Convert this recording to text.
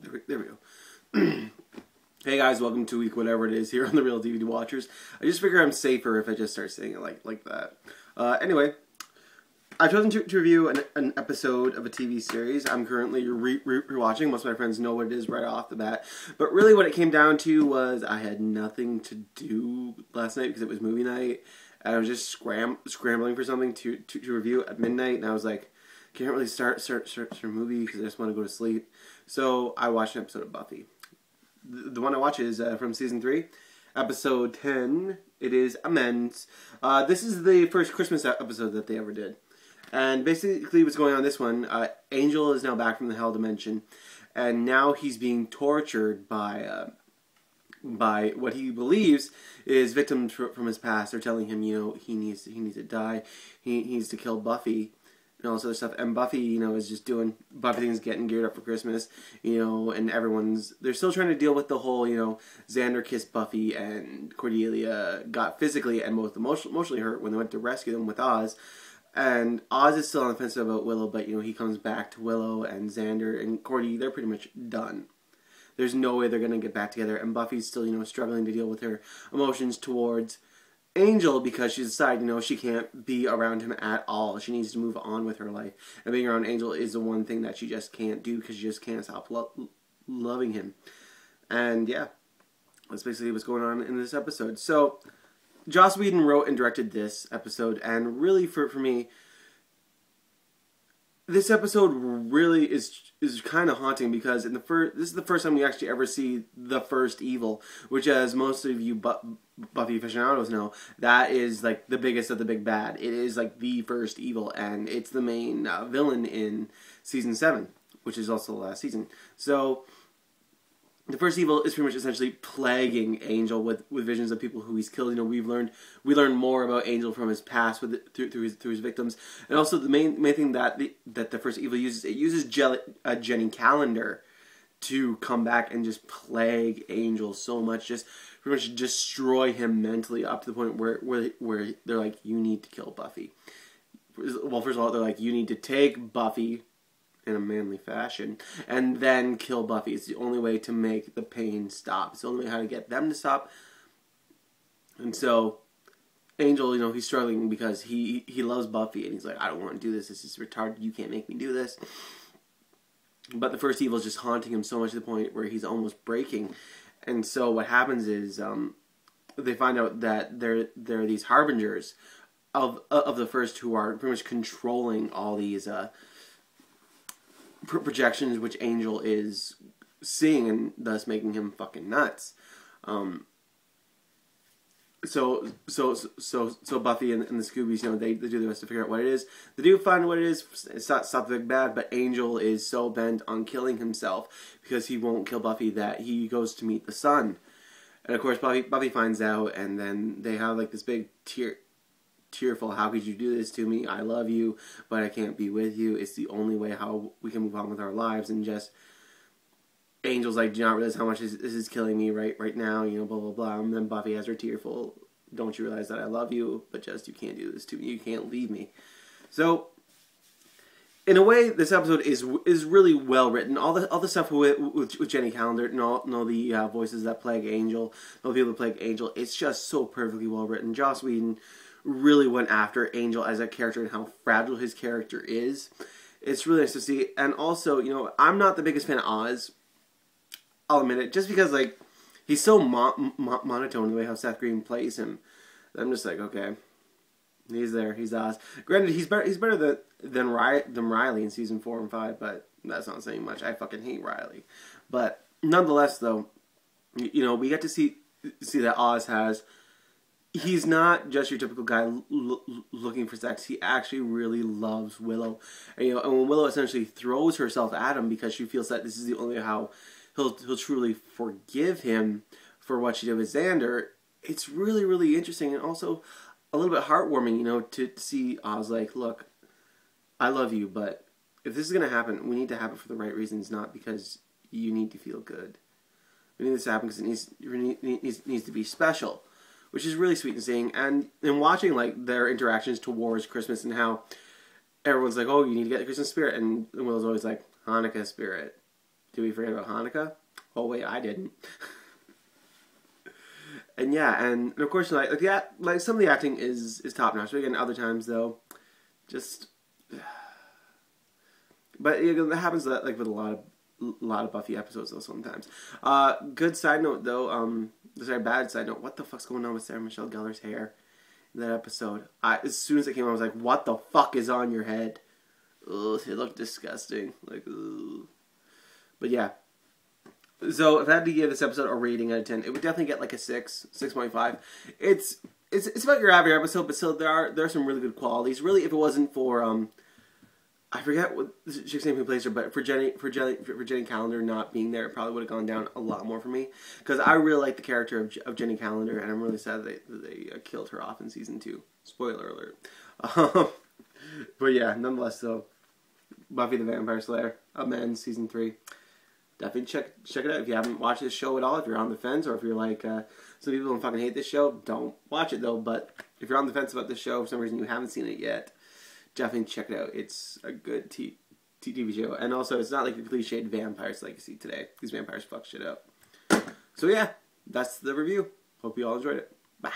There we go. Hey guys, welcome to week whatever it is here on the Real DVD Watchers. I just figure I'm safer if I just start saying it like that. Anyway, I've chosen to review an episode of a TV series. I'm currently rewatching. Most of my friends know what it is right off the bat. But really what it came down to was I had nothing to do last night because it was movie night. And I was just scrambling for something to review at midnight. And I was like, can't really start a movie because I just want to go to sleep. So I watched an episode of Buffy. The one I watch is from season 3, episode 10. It is Amends. This is the first Christmas episode that they ever did. And basically what's going on in this one, Angel is now back from the Hell Dimension. And now he's being tortured by what he believes is victims from his past. They're telling him, you know, he needs to die. He needs to kill Buffy. And all this other stuff, and Buffy, you know, is just doing Buffy things, getting geared up for Christmas, you know, and they're still trying to deal with the whole, you know, Xander kissed Buffy and Cordelia got physically and both emotionally hurt when they went to rescue them with Oz, and Oz is still on the fence about Willow, but, you know, he comes back to Willow, and Xander and Cordy, they're pretty much done. There's no way they're going to get back together, and Buffy's still, you know, struggling to deal with her emotions towards Angel because she decided, you know, she can't be around him at all. She needs to move on with her life. And being around Angel is the one thing that she just can't do because she just can't stop loving him. And yeah, that's basically what's going on in this episode. So, Joss Whedon wrote and directed this episode, and really for me, this episode really is kind of haunting because this is the first time we actually ever see the first evil, which, as most of you Buffy aficionados know, that is like the biggest of the big bad. It is like the first evil, and it's the main villain in season 7, which is also the last season. So the first evil is pretty much essentially plaguing Angel with visions of people who he's killed. You know, we learn more about Angel from his past through his victims, and also the main thing that the first evil uses, it uses Jenny Calendar to come back and just plague Angel so much, just pretty much destroy him mentally up to the point where they're like, you need to kill Buffy. Well, first of all, they're like, you need to take Buffy in a manly fashion, and then kill Buffy. It's the only way to make the pain stop. It's the only way how to get them to stop. And so, Angel, you know, he's struggling because he loves Buffy, and he's like, I don't want to do this. This is retarded. You can't make me do this. But the first evil is just haunting him so much to the point where he's almost breaking. And so what happens is they find out that there are these harbingers of the first who are pretty much controlling all these projections which Angel is seeing, and thus making him fucking nuts. So Buffy and the Scoobies, you know, they do their best to figure out what it is. They do find what it is. It's not something bad, but Angel is so bent on killing himself because he won't kill Buffy that he goes to meet the sun. And of course Buffy finds out, and then they have like this big tearful, how could you do this to me? I love you, but I can't be with you. It's the only way how we can move on with our lives. And just Angel's like, do you not realize how much this is killing me right now? You know, blah blah blah. And then Buffy has her tearful, don't you realize that I love you, but just you can't do this to me. You can't leave me. So in a way, this episode is really well written. All the stuff with Jenny Calendar and all the voices that plague Angel, all the people that plague Angel, it's just so perfectly well written. Joss Whedon really went after Angel as a character and how fragile his character is. It's really nice to see. And also, you know, I'm not the biggest fan of Oz. I'll admit it. Just because, like, he's so monotone the way how Seth Green plays him. I'm just like, okay, he's there. He's Oz. Granted, he's better than Riley in season 4 and 5, but that's not saying much. I fucking hate Riley. But nonetheless, though, you know, we get to see that Oz has. He's not just your typical guy looking for sex. He actually really loves Willow. And, you know, and when Willow essentially throws herself at him because she feels that this is the only way how he'll truly forgive him for what she did with Xander, it's really, really interesting and also a little bit heartwarming, you know, to see Oz like, look, I love you, but if this is going to happen, we need to have it for the right reasons, not because you need to feel good. We need this to happen because it needs to be special. Which is really sweet and seeing, and in watching like their interactions towards Christmas and how everyone's like, oh, you need to get the Christmas spirit, and Willow's always like, Hanukkah spirit. Did we forget about Hanukkah? Oh wait, I didn't. And yeah, and of course, like some of the acting is top notch. But again, other times though, just. But that happens like with a lot of Buffy episodes though sometimes. Good side note though, sorry, bad side note. What the fuck's going on with Sarah Michelle Gellar's hair in that episode? As soon as it came on, I was like, what the fuck is on your head? Ugh, it looked disgusting. Like, ugh. But yeah. So if I had to give this episode a rating out of 10, it would definitely get like a 6.5. It's about your average episode, but still there are some really good qualities. Really, if it wasn't for I forget what the chick's name who plays her, but for Jenny Calendar not being there, it probably would have gone down a lot more for me. Because I really like the character of Jenny Calendar, and I'm really sad that they killed her off in season 2. Spoiler alert. But yeah, nonetheless, though, Buffy the Vampire Slayer, Amends, season 3. Definitely check it out if you haven't watched this show at all. If you're on the fence, or if you're like some people don't fucking hate this show, don't watch it though. But if you're on the fence about this show for some reason you haven't seen it yet, definitely check it out. It's a good TV show, and also it's not like your cliched vampires like you see today. These vampires fuck shit up. So yeah, that's the review. Hope you all enjoyed it. Bye.